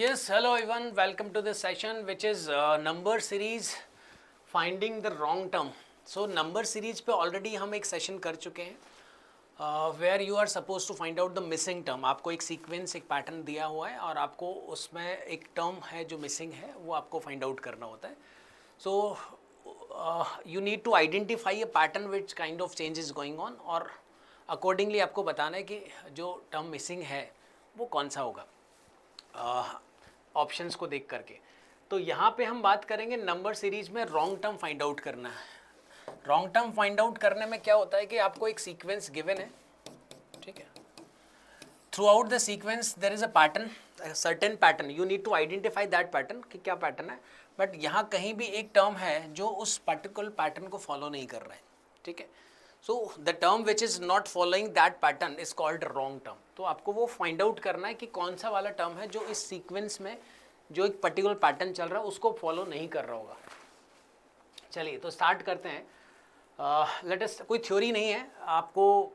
Yes, hello everyone. Welcome to this session, which is number series finding the wrong term. So number series पे already हम एक session कर चुके हैं where you are supposed to find out the missing term. आपको एक sequence, एक pattern दिया हुआ है और आपको उसमें एक term है जो missing है, वो आपको find out करना होता है. So you need to identify a pattern which kind of change is going on और accordingly आपको बताना है कि जो term missing है वो कौन सा होगा ऑप्शंस को देख करके. तो यहाँ पे हम बात करेंगे नंबर सीरीज में रॉन्ग टर्म फाइंड आउट करना है. रॉन्ग टर्म फाइंड आउट करने में क्या होता है कि आपको एक सीक्वेंस गिवन है, ठीक है. Throughout the sequence there is a pattern, certain pattern. You need to identify that pattern कि क्या पैटर्न है. बट यहाँ कहीं भी एक टर्म है जो उस पर्टिकुलर पैटर्न को फॉलो नहीं कर रहा है, ठीक है. So the term which is not following that pattern is called wrong term. तो आपको वो फाइंड आउट करना है कि कौन सा वाला टर्म है जो इस सीक्वेंस में जो एक पर्टिकुलर पैटर्न चल रहा है उसको फॉलो नहीं कर रहा होगा. चलिए तो स्टार्ट करते हैं. लेट अस, कोई थ्योरी नहीं है, आपको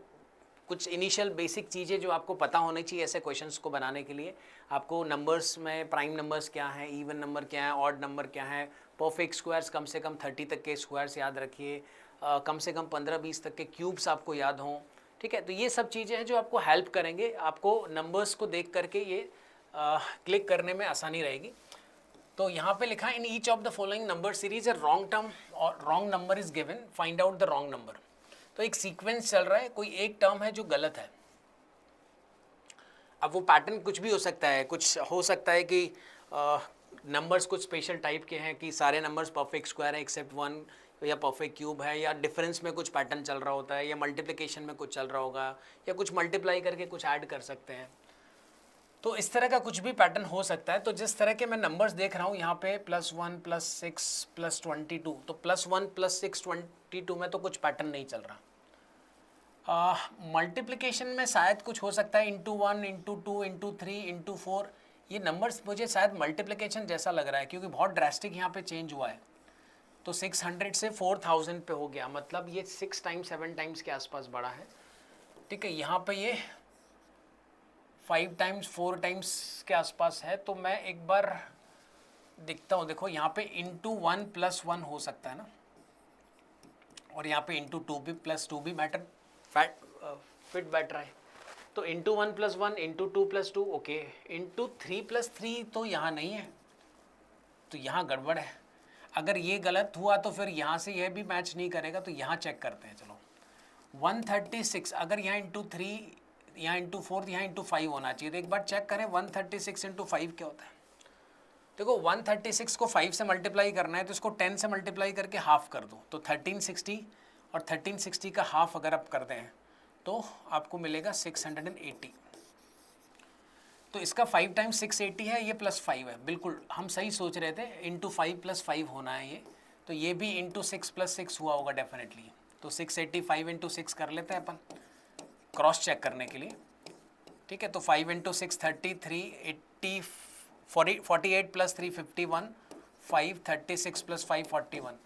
कुछ इनिशियल बेसिक चीज़ें जो आपको पता होनी चाहिए ऐसे क्वेश्चंस को बनाने के लिए. आपको नंबर्स में प्राइम नंबर्स क्या है, इवन नंबर क्या है, ऑड नंबर क्या है, परफेक्ट स्क्वायर्स कम से कम 30 तक के स्क्वायर्स याद रखिए, कम से कम 15-20 तक के क्यूब्स आपको याद हों, ठीक है. तो ये सब चीज़ें हैं जो आपको हेल्प करेंगे, आपको नंबर्स को देख करके ये क्लिक करने में आसानी रहेगी. तो यहाँ पे लिखा है in each of the following number series a wrong term और wrong number is given, find out the wrong number. तो एक सीक्वेंस चल रहा है, कोई एक टर्म है जो गलत है. अब वो पैटर्न कुछ भी हो सकता है, कुछ हो सकता है कि नंबर्स कुछ स्पेशल टाइप के हैं कि सारे नंबर्स परफेक्ट स्क्वायर है एक्सेप्ट वन, या परफेक्ट क्यूब है, या डिफरेंस में कुछ पैटर्न चल रहा होता है, या मल्टीप्लिकेशन में कुछ चल रहा होगा, या कुछ मल्टीप्लाई करके कुछ ऐड कर सकते हैं. तो इस तरह का कुछ भी पैटर्न हो सकता है. तो जिस तरह के मैं नंबर्स देख रहा हूँ यहाँ पे +1 +6 +22, तो +1 +6 22 में तो कुछ पैटर्न नहीं चल रहा. मल्टीप्लिकेशन में शायद कुछ हो सकता है, ×1 ×2 ×3 ×4. ये नंबर्स मुझे शायद मल्टीप्लिकेशन जैसा लग रहा है क्योंकि बहुत ड्रास्टिक यहाँ पे चेंज हुआ है. तो 600 से 4000 पे हो गया, मतलब ये 6 टाइम्स 7 टाइम्स के आसपास बढ़ा है, ठीक है. यहाँ पे ये 5 टाइम्स 4 टाइम्स के आसपास है. तो मैं एक बार दिखता हूँ, देखो यहाँ पे ×1 +1 हो सकता है ना, और यहाँ पे ×2 भी +2 भी मैटर फिट बैठ रहा है. तो ×1 +1 ×2 +2 ओके. ×3 +3 तो यहाँ नहीं है, तो यहाँ गड़बड़ है. अगर ये गलत हुआ तो फिर यहाँ से यह भी मैच नहीं करेगा. तो यहाँ चेक करते हैं. चलो 136, अगर यहाँ ×3, यहाँ ×4, यहाँ ×5 होना चाहिए. तो एक बार चेक करें 136 × 5 क्या होता है. देखो 136 को 5 से मल्टीप्लाई करना है तो इसको 10 से मल्टीप्लाई करके हाफ कर दो. तो 1360, और 1360 का हाफ अगर आप करते हैं तो आपको मिलेगा 680. तो इसका 5 टाइम्स 680 है, ये +5 है. बिल्कुल हम सही सोच रहे थे, ×5 + 5 होना है ये. तो ये भी ×6 + 6 हुआ होगा डेफिनेटली. तो 685 × 6 कर लेते हैं अपन क्रॉस चेक करने के लिए, ठीक है. तो 5 × 6 30, 380, 48 + 3 51, 5 36 + 5 41.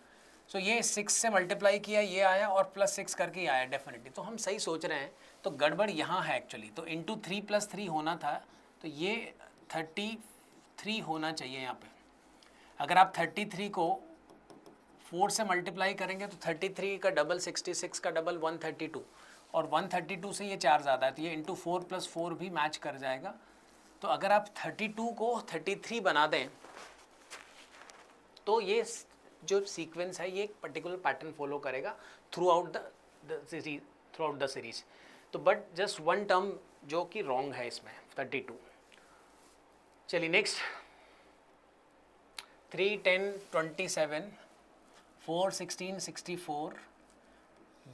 सो ये 6 से मल्टीप्लाई किया, ये आया, और +6 करके आया डेफिनेटली. तो हम सही सोच रहे हैं. तो गड़बड़ यहाँ है एक्चुअली. तो ×3 + 3 होना था, तो ये 33 होना चाहिए यहाँ पे. अगर आप 33 को 4 से मल्टीप्लाई करेंगे तो 33 का डबल 66 का डबल 132, और 132 से ये 4 ज़्यादा है, तो ये ×4 + 4 भी मैच कर जाएगा. तो अगर आप 32 को 33 बना दें तो ये जो सीक्वेंस है ये एक पर्टिकुलर पैटर्न फॉलो करेगा थ्रू आउट द सीरीज. तो बट जस्ट वन टर्म जो कि रॉन्ग है इसमें 32. चलिए नेक्स्ट. 3 10 27 4 16 64.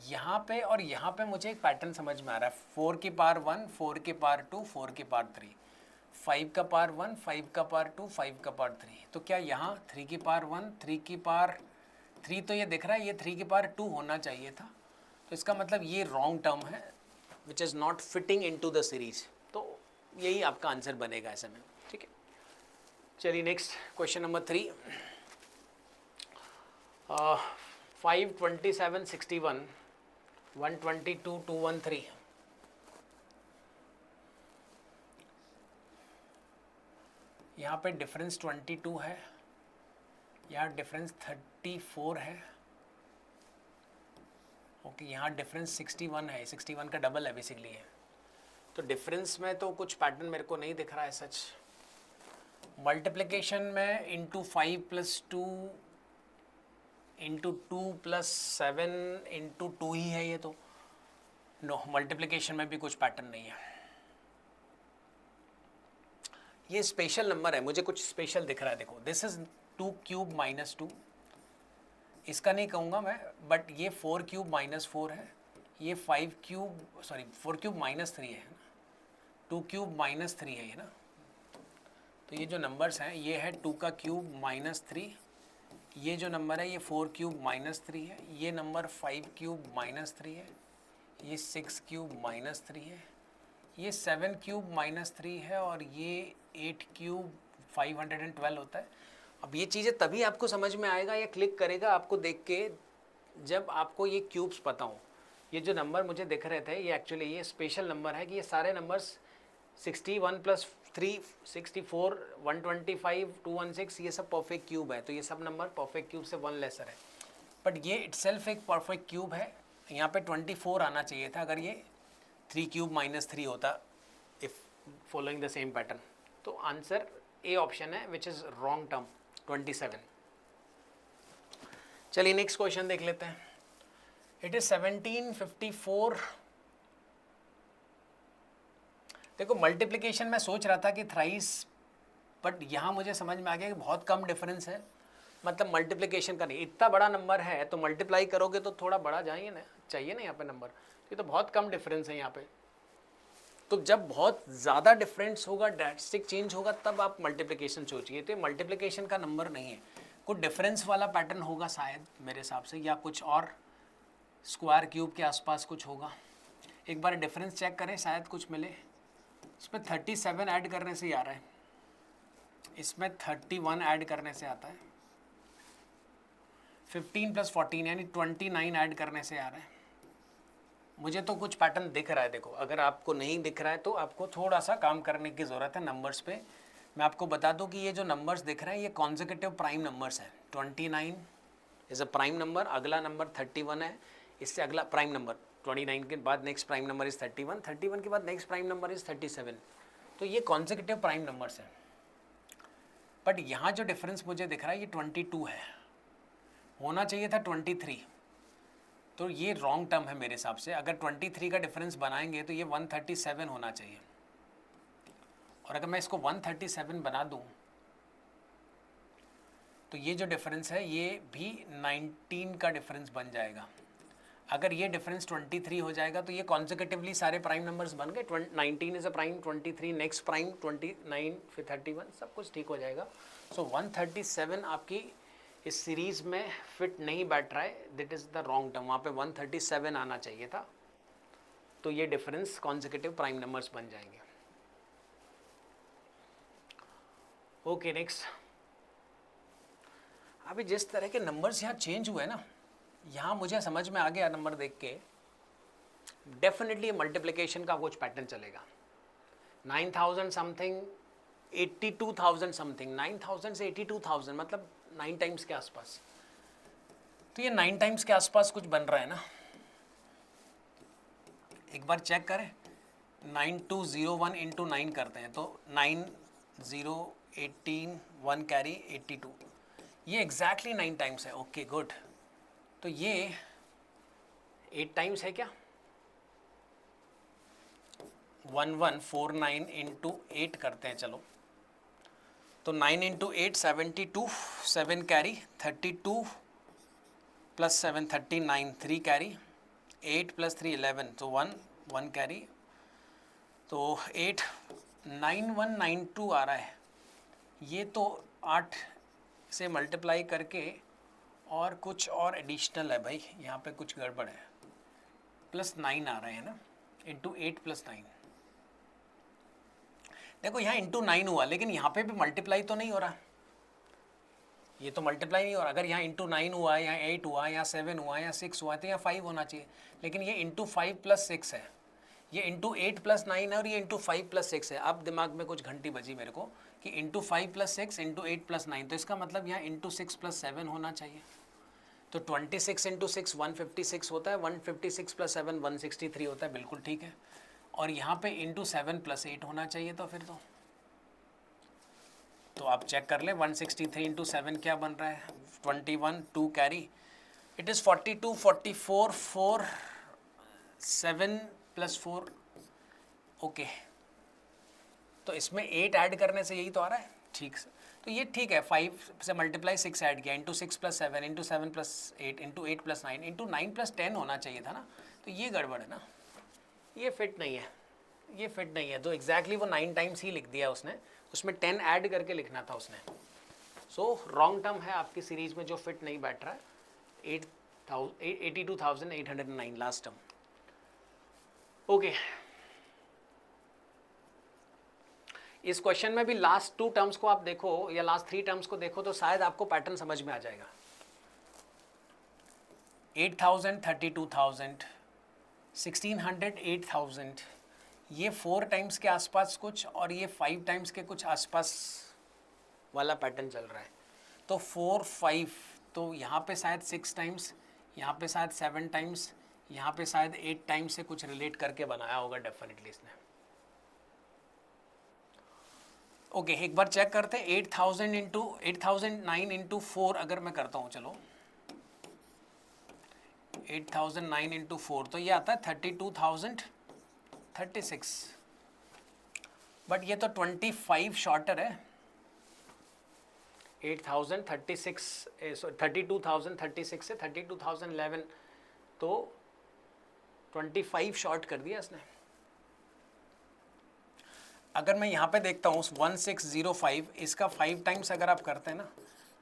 यहाँ पे और यहाँ पे मुझे एक पैटर्न समझ में आ रहा है. 4 की पावर 1, 4 की पावर 2, 4 की पावर 3, 5 का पावर 1, 5 का पावर 2, 5 का पावर 3. तो क्या यहाँ 3 की पावर 1, 3 की पावर 3 तो ये दिख रहा है, ये 3 की पावर 2 होना चाहिए था. तो इसका मतलब ये रॉन्ग टर्म है which is not fitting into the series. तो यही आपका आंसर बनेगा ऐसे में, ठीक है. चलिए नेक्स्ट क्वेश्चन नंबर 3. 5 27 61 122 213. यहाँ पे डिफरेंस 22 है, यहाँ डिफरेंस 34 है, ओके यहाँ डिफरेंस 61 है, 61 का डबल है बेसिकली है। तो डिफरेंस में तो कुछ पैटर्न मेरे को नहीं दिख रहा है सच। मल्टीप्लिकेशन में इंटू 5 + 2 इंटू 2 + 7 इंटू 2 ही है ये तो। नो, मल्टीप्लिकेशन में भी कुछ पैटर्न नहीं है। ये स्पेशल नंबर है, मुझे कुछ स्पेशल दिख रहा है। देखो दिस इज 2³ - 2, इसका नहीं कहूँगा मैं, बट ये 4³ - 4 है, ये 4³ - 3 है ना, 2³ - 3 है ये ना। तो ये जो नंबर्स हैं ये है 2 का क्यूब - 3, ये जो नंबर है ये 4³ - 3 है, ये नंबर 5³ - 3 है, ये 6³ - 3 है, ये 7³ - 3 है, और ये 8³ 512 होता है। अब ये चीज़ें तभी आपको समझ में आएगा या क्लिक करेगा आपको देख के जब आपको ये क्यूब्स पता हो। ये जो नंबर मुझे दिख रहे थे ये एक्चुअली ये स्पेशल नंबर है कि ये सारे नंबर्स 61 + 3 64 125 216 ये सब परफेक्ट क्यूब है। तो ये सब नंबर परफेक्ट क्यूब से 1 लेसर है, बट ये इटसेल्फ एक परफेक्ट क्यूब है। यहाँ पे 24 आना चाहिए था अगर ये 3³ - 3 होता, if following the same pattern. तो आंसर ए ऑप्शन है विच इज़ रॉन्ग टर्म 27। चलिए नेक्स्ट क्वेश्चन देख लेते हैं। It is 1754। देखो मल्टीप्लिकेशन में सोच रहा था कि थ्राइस, बट यहाँ मुझे समझ में आ गया कि बहुत कम डिफरेंस है। मतलब मल्टीप्लिकेशन का नहीं, इतना बड़ा नंबर है तो मल्टीप्लाई करोगे तो थोड़ा बड़ा जाइए ना, चाहिए ना यहाँ पे नंबर। ये तो बहुत कम डिफरेंस है यहाँ पे। तो जब बहुत ज़्यादा डिफरेंस होगा, ड्रास्टिक चेंज होगा, तब आप मल्टीप्लिकेशन सोचिए। तो ये मल्टीप्लिकेशन का नंबर नहीं है, कुछ डिफरेंस वाला पैटर्न होगा शायद मेरे हिसाब से, या कुछ और स्क्वायर क्यूब के आसपास कुछ होगा। एक बार डिफरेंस चेक करें, शायद कुछ मिले। इसमें 37 ऐड करने से ही आ रहा है, इसमें 31 ऐड करने से आता है, 15 + 14 यानी 29 ऐड करने से आ रहा है। मुझे तो कुछ पैटर्न दिख रहा है। देखो अगर आपको नहीं दिख रहा है तो आपको थोड़ा सा काम करने की ज़रूरत है नंबर्स पे। मैं आपको बता दूं कि ये जो नंबर्स दिख रहे हैं ये कॉन्जिक्यूटिव प्राइम नंबर्स हैं। 29 इज़ अ प्राइम नंबर, अगला नंबर 31 है, इससे अगला प्राइम नंबर 29 के बाद नेक्स्ट प्राइम नंबर इज़ 31, 31 के बाद नेक्स्ट प्राइम नंबर इज़ 37। तो ये कॉन्जिक्यूटिव प्राइम नंबर्स हैं। बट यहाँ जो डिफरेंस मुझे दिख रहा है ये 22 है, होना चाहिए था 23। तो ये रॉन्ग टर्म है मेरे हिसाब से। अगर 23 का डिफरेंस बनाएंगे तो ये 137 होना चाहिए, और अगर मैं इसको 137 बना दूं तो ये जो डिफरेंस है ये भी 19 का डिफरेंस बन जाएगा। अगर ये डिफरेंस 23 हो जाएगा तो ये कॉन्जिक्यूटिवली सारे प्राइम नंबर्स बन गए। 19 is a prime, 23 next prime, 29 फिर 31, सब कुछ ठीक हो जाएगा। सो 137 आपकी इस सीरीज़ में फिट नहीं बैठ रहा है, that is the wrong term. वहाँ पे 137 आना चाहिए था, तो ये डिफरेंस कॉन्जिक्यूटिव प्राइम नंबर्स बन जाएंगे। Okay next. अभी जिस तरह के नंबर्स यहाँ चेंज हुए ना, यहाँ मुझे समझ में आ गया नंबर देख के, डेफिनेटली मल्टीप्लिकेशन का कुछ पैटर्न चलेगा। 9000 समथिंग, 82,000 समथिंग, 9000 से 82,000 मतलब 9 टाइम्स के आसपास। तो ये 9 टाइम्स के आसपास कुछ बन रहा है ना। एक बार चेक करें, 9201 इंटू 9 करते हैं तो 9 0 18 1 कैरी 82, ये एग्जैक्टली 9 टाइम्स है। Okay good. तो ये 8 टाइम्स है क्या? 1149 इंटू 8 करते हैं चलो, तो 9 इंटू 8 72, 7 कैरी 32 + 7 39, 3 कैरी, 8 + 3 11, तो 1 कैरी, तो 8 9192 आ रहा है। ये तो 8 से मल्टीप्लाई करके और कुछ और एडिशनल है भाई, यहाँ पे कुछ गड़बड़ है, +9 आ रहे हैं ना, इंटू 8 + 9। देखो यहाँ इंटू 9 हुआ, लेकिन यहाँ पे भी मल्टीप्लाई तो नहीं हो रहा, ये तो मल्टीप्लाई नहीं हो रहा। अगर यहाँ इंटू 9 हुआ, यहाँ 8 हुआ, यहाँ 7 हुआ, यहाँ 6 हुआ, तो यहाँ 5 होना चाहिए, लेकिन ये इंटू 5 + 6 है, ये इंटू 8 + 9 है, और ये इंटू 5 + 6 है। अब दिमाग में कुछ घंटी बजी मेरे को कि इंटू 5 + 6 इंटू 8 + 9, तो इसका मतलब यहाँ इंटू 6 + 7 होना चाहिए। तो 26 इंटू 6 156 होता है, 156 + 7 163 होता है, बिल्कुल ठीक है। और यहाँ पे इंटू 7 + 8 होना चाहिए। तो फिर तो आप चेक कर लें 163 इंटू 7 क्या बन रहा है, 21, 2 कैरी, इट इज़ 42, 44, 4 7 + 4, ओके। तो इसमें 8 ऐड करने से यही तो आ रहा है, ठीक से। तो ये ठीक है, 5 से मल्टीप्लाई 6 ऐड किया, इंटू 6 + 7 इंटू 7 + 8 इंटू 8 + 9 इंटू 9 + 10 होना चाहिए था ना। तो ये गड़बड़ है ना, ये फिट नहीं है, ये फिट नहीं है। तो एग्जैक्टली वो 9 टाइम्स ही लिख दिया उसने, उसमें 10 ऐड करके लिखना था उसने। सो रॉन्ग टर्म है आपकी सीरीज में जो फिट नहीं बैठ रहा है, 82,809 लास्ट टर्म। ओके, इस क्वेश्चन में भी लास्ट 2 टर्म्स को आप देखो या लास्ट 3 टर्म्स को देखो तो शायद आपको पैटर्न समझ में आ जाएगा। 8,000 32,000 1600 8,000, ये 4 टाइम्स के आसपास कुछ और ये 5 टाइम्स के कुछ आसपास वाला पैटर्न चल रहा है। तो 4 5, तो यहाँ पे शायद 6 टाइम्स, यहाँ पे शायद 7 टाइम्स, यहाँ पे शायद 8 टाइम्स से कुछ रिलेट करके बनाया होगा डेफिनेटली इसने। ओके, एक बार चेक करते हैं 8,000 इंटू 8,009 इंटू 4 अगर मैं करता हूँ, चलो 8,009 इंटू 4 तो ये आता है 32,036, बट ये तो 25 शॉर्टर है। 8,036 32,036 से 32,011, तो 25 शॉर्ट कर दिया इसने। अगर मैं यहाँ पे देखता हूँ 1605, इसका 5 टाइम्स अगर आप करते हैं ना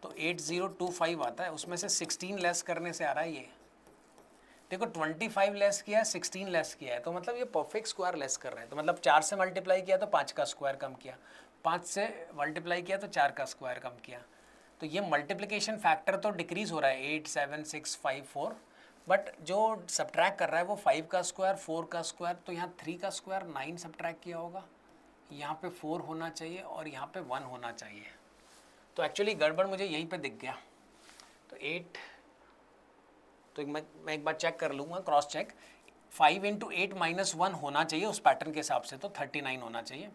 तो 8025 आता है, उसमें से 16 लेस करने से आ रहा है ये। देखो 25 लेस किया है, 16 लेस किया है, तो मतलब ये परफेक्ट स्क्वायर लेस कर रहे हैं। तो मतलब 4 से मल्टीप्लाई किया तो 5 का स्क्वायर कम किया, 5 से मल्टीप्लाई किया तो 4 का स्क्वायर कम किया। तो ये मल्टीप्लिकेशन फैक्टर तो डिक्रीज हो रहा है 8 7 6 5 4, बट जो सब्ट्रैक्ट कर रहा है वो 5 का स्क्वायर 4 का स्क्वायर, तो यहाँ 3 का स्क्वायर 9 सब्ट्रैक्ट किया होगा, यहाँ पे 4 होना चाहिए और यहाँ पे 1 होना चाहिए। तो एक्चुअली गड़बड़ मुझे यहीं पे दिख गया। तो 8, तो मैं एक बार चेक कर लूँगा, क्रॉस चेक। 5 इंटू 8 - 1 होना चाहिए उस पैटर्न के हिसाब से, तो 39 होना चाहिए।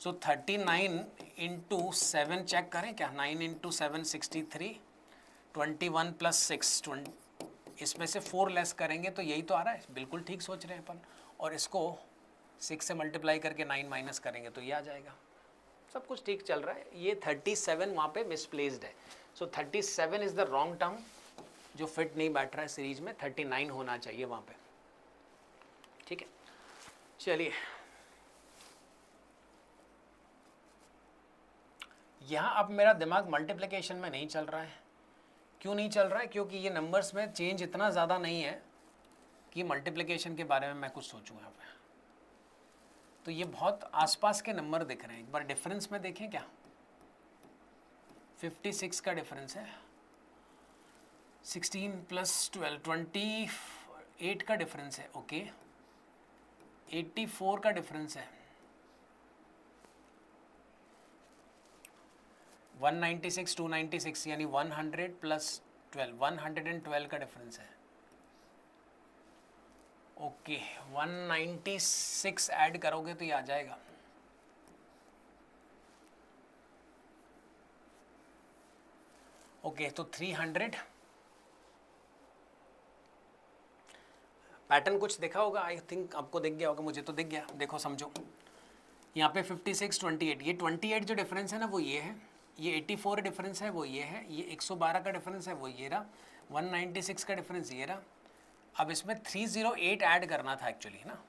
सो 39 इंटू 7 चेक करें क्या, 9 इंटू 7 63, 21 + 6 इसमें से 4 लेस करेंगे तो यही तो आ रहा है, बिल्कुल ठीक सोच रहे हैं अपन। और इसको 6 से मल्टीप्लाई करके 9 माइनस करेंगे तो ये आ जाएगा। सब कुछ ठीक चल रहा है। ये 37 वहाँ पे मिसप्लेस्ड है। सो 37 इज़ द रॉन्ग टर्म जो फिट नहीं बैठ रहा है सीरीज में, 39 होना चाहिए वहाँ पे। ठीक है, चलिए यहाँ अब मेरा दिमाग मल्टीप्लिकेशन में नहीं चल रहा है। क्यों नहीं चल रहा है? क्योंकि ये नंबर्स में चेंज इतना ज़्यादा नहीं है कि मल्टीप्लिकेशन के बारे में मैं कुछ सोचूं यहाँ पे। तो ये बहुत आसपास के नंबर दिख रहे हैं। एक बार डिफरेंस में देखें क्या, 56 का डिफरेंस है, 16 + 12 28 का डिफरेंस है, ओके। 84 का डिफरेंस है, 196 296 यानी 100 + 12 112 का डिफरेंस है, ओके। 196 ऐड करोगे तो ये आ जाएगा। ओके, तो 300 पैटर्न कुछ देखा होगा, आई थिंक आपको दिख गया होगा, मुझे तो दिख गया। देखो समझो, यहाँ पे 56 28, ये 28 जो डिफरेंस है ना वो ये है, ये 84 डिफरेंस है वो ये है, ये 112 का डिफरेंस है वो ये रहा, 196 का डिफरेंस ये रहा। अब इसमें 308 ऐड करना था एक्चुअली ना,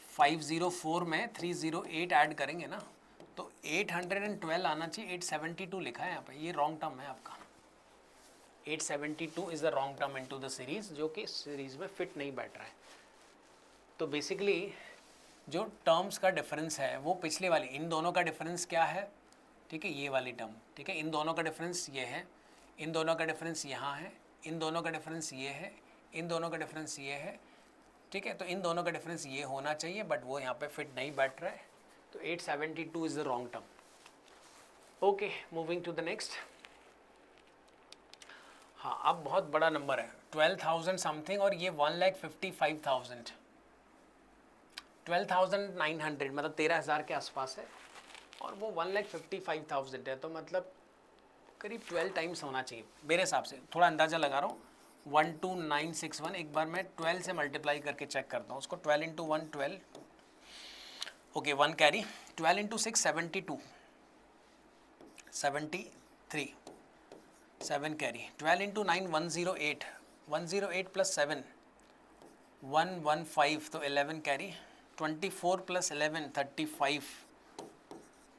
504 में 308 ऐड करेंगे ना तो 812 आना चाहिए। 872 लिखा है यहाँ पे, ये रॉन्ग टर्म है आपका। 872 is the wrong term into the series, जो कि सीरीज में फिट नहीं बैठ रहा है। तो बेसिकली जो टर्म्स का डिफरेंस है वो पिछले वाली, इन दोनों का डिफरेंस क्या है, ठीक है, ये वाली टर्म, ठीक है। इन दोनों का डिफरेंस ये है, इन दोनों का डिफरेंस यहाँ है, इन दोनों का डिफरेंस ये है, इन दोनों का डिफरेंस ये है, ठीक है। तो इन दोनों का डिफरेंस ये होना चाहिए, बट वो यहाँ पे फिट नहीं बैठ रहा है। तो 872 is the wrong term. Okay, moving to the next. हाँ, अब बहुत बड़ा नंबर है 12,000 समथिंग और ये 1,55,000, 12,900 मतलब 13,000 के आसपास है और वो 1,55,000 है, तो मतलब करीब 12 टाइम्स होना चाहिए मेरे हिसाब से। थोड़ा अंदाज़ा लगा रहा हूँ, 12961। एक बार मैं 12 से मल्टीप्लाई करके चेक करता हूँ उसको। 12 into 1 12, okay 1 carry. 12 into 6 72, 73, 7 carry. 12 into 9 108, 108 plus 7 115, तो 11 कैरी। 24 प्लस 11 35,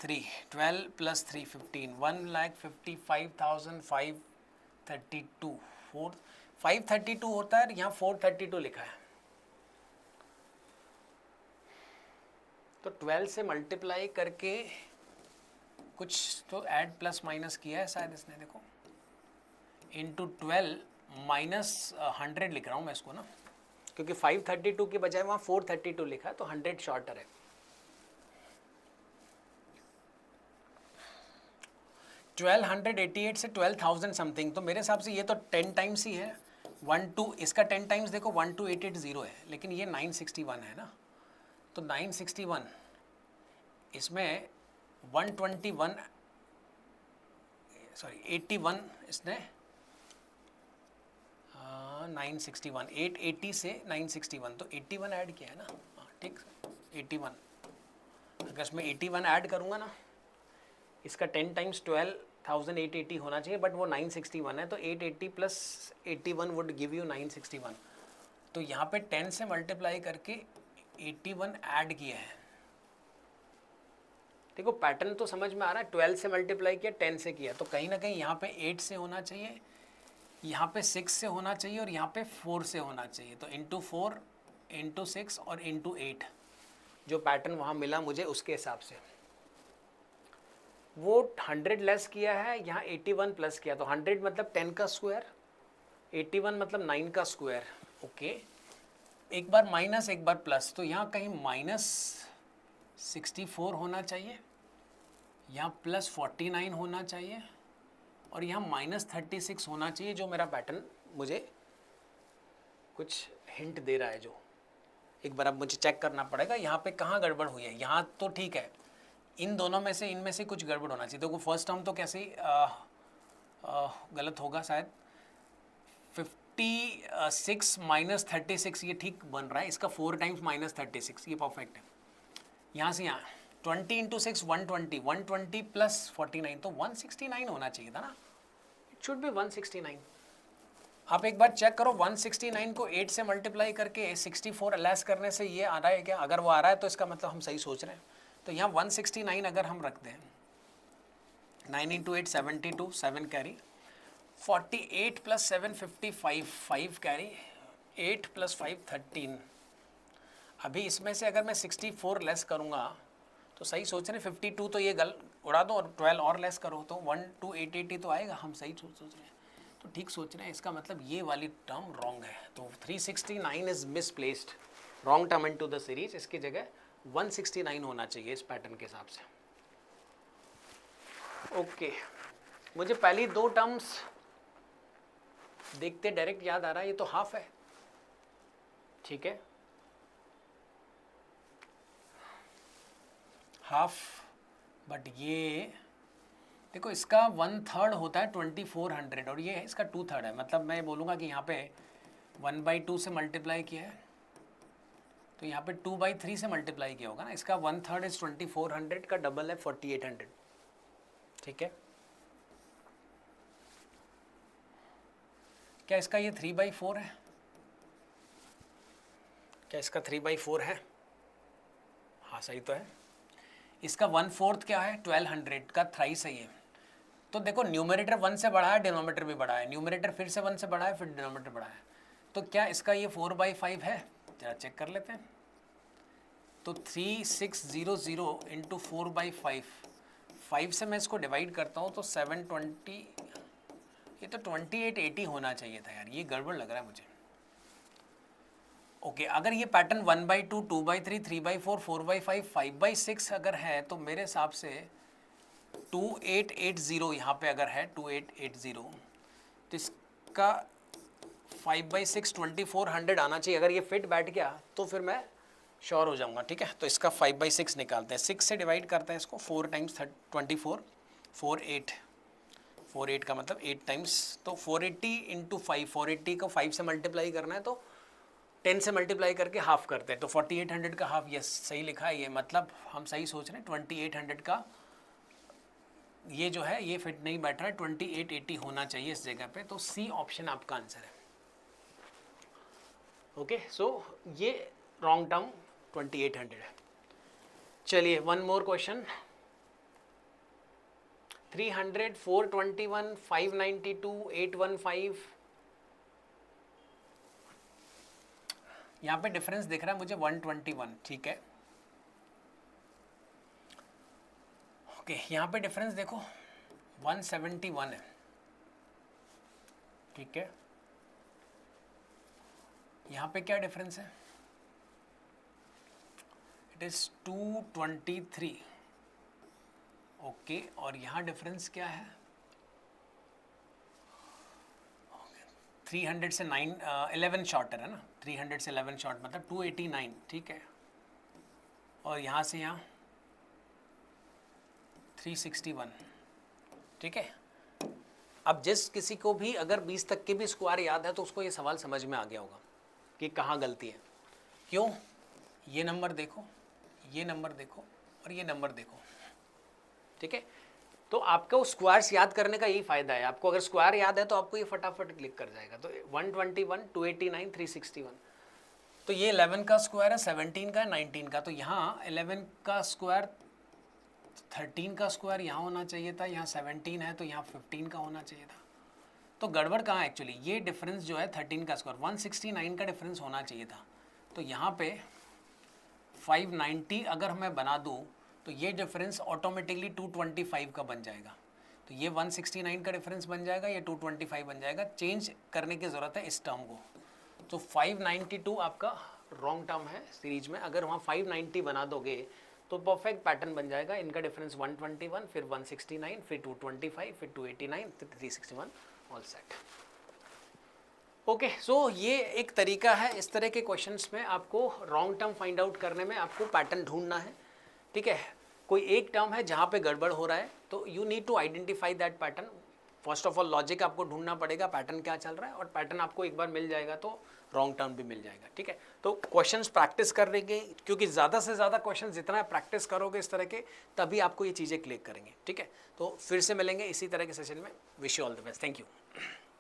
3, 12 प्लस 3 15, 1,55,532, 532 होता है, यहाँ 432 लिखा है। तो 12 से मल्टीप्लाई करके कुछ तो ऐड प्लस माइनस किया है शायद इसने, देखो इंटू 12 माइनस 100 लिख रहा हूँ मैं इसको ना, क्योंकि 532 के बजाय वहाँ 432 लिखा है, तो 100 शॉर्टर है। 1288 से 12,000 समथिंग, तो मेरे हिसाब से ये तो 10 टाइम्स ही है। 12 इसका 10 टाइम्स देखो 12880 है, लेकिन ये 961 है ना, तो 961 इसमें 121 सॉरी 81 इसने 961 880 से 961, तो 81 ऐड किया है ना। हाँ ठीक, 81 अगर इसमें 81 ऐड करूँगा ना, इसका 10 टाइम्स 12,880 होना चाहिए, बट वो 961 है, तो 880 प्लस 81 वुड गिव यू 961। तो यहाँ पे 10 से मल्टीप्लाई करके 81 ऐड किया है। देखो पैटर्न तो समझ में आ रहा है, 12 से मल्टीप्लाई किया 10 से किया, तो कहीं ना कहीं यहाँ पे 8 से होना चाहिए, यहाँ पे 6 से होना चाहिए और यहाँ पे 4 से होना चाहिए। तो इंटू 4 इंटू 6 और इंटू 8 जो पैटर्न वहाँ मिला मुझे उसके हिसाब से वो 100 लेस किया है, यहाँ 81 प्लस किया, तो 100 मतलब 10 का स्क्वायर, 81 मतलब 9 का स्क्वायर। ओके, एक बार माइनस एक बार प्लस, तो यहाँ कहीं माइनस 64 होना चाहिए, यहाँ प्लस 49 होना चाहिए और यहाँ माइनस 36 होना चाहिए, जो मेरा पैटर्न मुझे कुछ हिंट दे रहा है। जो एक बार अब मुझे चेक करना पड़ेगा यहाँ पे कहाँ गड़बड़ हुई है। यहाँ तो ठीक है, इन दोनों में से इनमें से कुछ गड़बड़ होना चाहिए। देखो फर्स्ट टर्म तो कैसे गलत होगा शायद, 56 माइनस 36 ये ठीक बन रहा है, इसका 4 टाइम्स माइनस 36 ये परफेक्ट है। यहाँ से यहाँ 20 इंटू 6 120, 120 प्लस 49, तो 169 होना चाहिए था ना, इट शुड बी 169। आप एक बार चेक करो 169 को 8 से मल्टीप्लाई करके 64 लेस करने से ये आ रहा है क्या? अगर वो आ रहा है तो इसका मतलब हम सही सोच रहे हैं। तो यहाँ 169 अगर हम रख दें, 9 into 8 72, 7 carry, 48 plus 7 55, 5 carry, 8 plus 5 13। अभी इसमें से अगर मैं 64 लेस करूँगा तो सही सोच रहे हैं, 52 तो ये गल उड़ा दो और 12 और लेस करो तो 12880 तो आएगा। हम सही सोच रहे हैं, तो ठीक सोच रहे हैं। इसका मतलब ये वाली टर्म रॉन्ग है, तो 369 is misplaced, wrong term into the series. इसकी जगह 169 होना चाहिए इस पैटर्न के हिसाब से। ओके, मुझे पहली दो टर्म्स देखते डायरेक्ट याद आ रहा है, ये तो हाफ है, ठीक है हाफ, बट ये देखो इसका 1/3 होता है 2400 और ये है इसका 2/3 है। मतलब मैं बोलूँगा कि यहाँ पे 1/2 से मल्टीप्लाई किया है, तो यहाँ पे 2/3 से मल्टीप्लाई किया होगा ना। इसका 1/3 इज 2400 का डबल है 4800, ठीक है। क्या इसका ये 3/4 है? क्या इसका 3/4 है? हाँ सही तो है। इसका 1/4 क्या है? 1200 का थ्राइस है ये। तो देखो न्यूमरेटर 1 से बढ़ा है, डिनोमिनेटर भी बढ़ा है, न्यूमरेटर फिर से 1 से बढ़ा है, फिर डिनोमिनेटर बढ़ा है। तो क्या इसका ये 4/5 है? जरा चेक कर लेते हैं। तो 3600 इंटू 4/5, 5 से मैं इसको डिवाइड करता हूँ तो 720, ये तो 2880 होना चाहिए था यार, ये गड़बड़ लग रहा है मुझे। ओके, अगर ये पैटर्न 1/2, 2/3, 3/4, 4/5, 5/6 अगर है तो मेरे हिसाब से 2880 यहाँ पे अगर है 2880, तो इसका 5/6 2400 आना चाहिए। अगर ये फिट बैठ गया तो फिर मैं श्योर हो जाऊंगा, ठीक है। तो इसका 5/6 निकालते हैं, 6 से डिवाइड करते हैं इसको, 4 टाइम्स 24, 48 का मतलब 8 टाइम्स, तो 480 इंटू 5, 480 को 5 से मल्टीप्लाई करना है तो 10 से मल्टीप्लाई करके हाफ करते हैं, तो 4800 का हाफ, यस सही लिखा है ये, मतलब हम सही सोच रहे हैं। 2800 का ये जो है ये फिट नहीं बैठ रहा है, 2880 होना चाहिए इस जगह पे, तो सी ऑप्शन आपका आंसर है। ओके, सो ये रॉन्ग टर्म 2800 है। चलिए वन मोर क्वेश्चन, 300, 421, 592, 815, यहाँ पे डिफरेंस दिख रहा है मुझे 121, ठीक है। ओके, यहाँ पे डिफरेंस देखो 171 है, ठीक है। यहाँ पे क्या डिफरेंस है, इट इज 223, ओके। और यहाँ डिफरेंस क्या है, 300 से 11 शॉर्टर है ना, 300 से 11 शॉर्ट मतलब 289, ठीक है। और यहाँ से यहाँ 361, ठीक है। अब जिस किसी को भी अगर 20 तक के भी स्क्वायर याद है तो उसको ये सवाल समझ में आ गया होगा कि कहाँ गलती है। क्यों, ये नंबर देखो, ये नंबर देखो और ये नंबर देखो, ठीक है। तो आपको स्क्वायर्स याद करने का यही फ़ायदा है, आपको अगर स्क्वायर याद है तो आपको ये फटाफट क्लिक कर जाएगा। तो 121, 289, 361, तो ये 11 का स्क्वायर है, 17 का है, 19 का, तो यहाँ 11 का स्क्वायर 13 का स्क्वायर यहाँ होना चाहिए था, यहाँ 17 है तो यहाँ 15 का होना चाहिए था। तो गड़बड़ कहाँ है एक्चुअली, ये डिफरेंस जो है 13 का स्क्वायर 169 का डिफरेंस होना चाहिए था। तो यहाँ पे 590 अगर मैं बना दूँ तो ये डिफरेंस ऑटोमेटिकली 225 का बन जाएगा। तो ये 169 का डिफरेंस बन जाएगा, ये 225 बन जाएगा। चेंज करने की ज़रूरत है इस टर्म को। तो 592 आपका रॉन्ग टर्म है सीरीज में। अगर वहाँ 590 बना दोगे तो परफेक्ट पैटर्न बन जाएगा। इनका डिफरेंस 121, फिर 169, फिर 225, फिर 289, फिर 361, ऑल सेट। ओके, सो ये एक तरीका है, इस तरह के क्वेश्चंस में आपको रॉन्ग टर्म फाइंड आउट करने में आपको पैटर्न ढूंढना है, ठीक है। कोई एक टर्म है जहाँ पे गड़बड़ हो रहा है तो you need to identify that pattern. First of all logic आपको ढूंढना पड़ेगा, पैटर्न क्या चल रहा है, और पैटर्न आपको एक बार मिल जाएगा तो रॉन्ग टर्म भी मिल जाएगा, ठीक है। तो क्वेश्चंस प्रैक्टिस कर लेंगे, क्योंकि ज़्यादा से ज़्यादा क्वेश्चन जितना प्रैक्टिस करोगे इस तरह के, तभी आपको ये चीज़ें क्लिक करेंगे, ठीक है। तो फिर से मिलेंगे इसी तरह के सेशन में। Wish you all the best, thank you.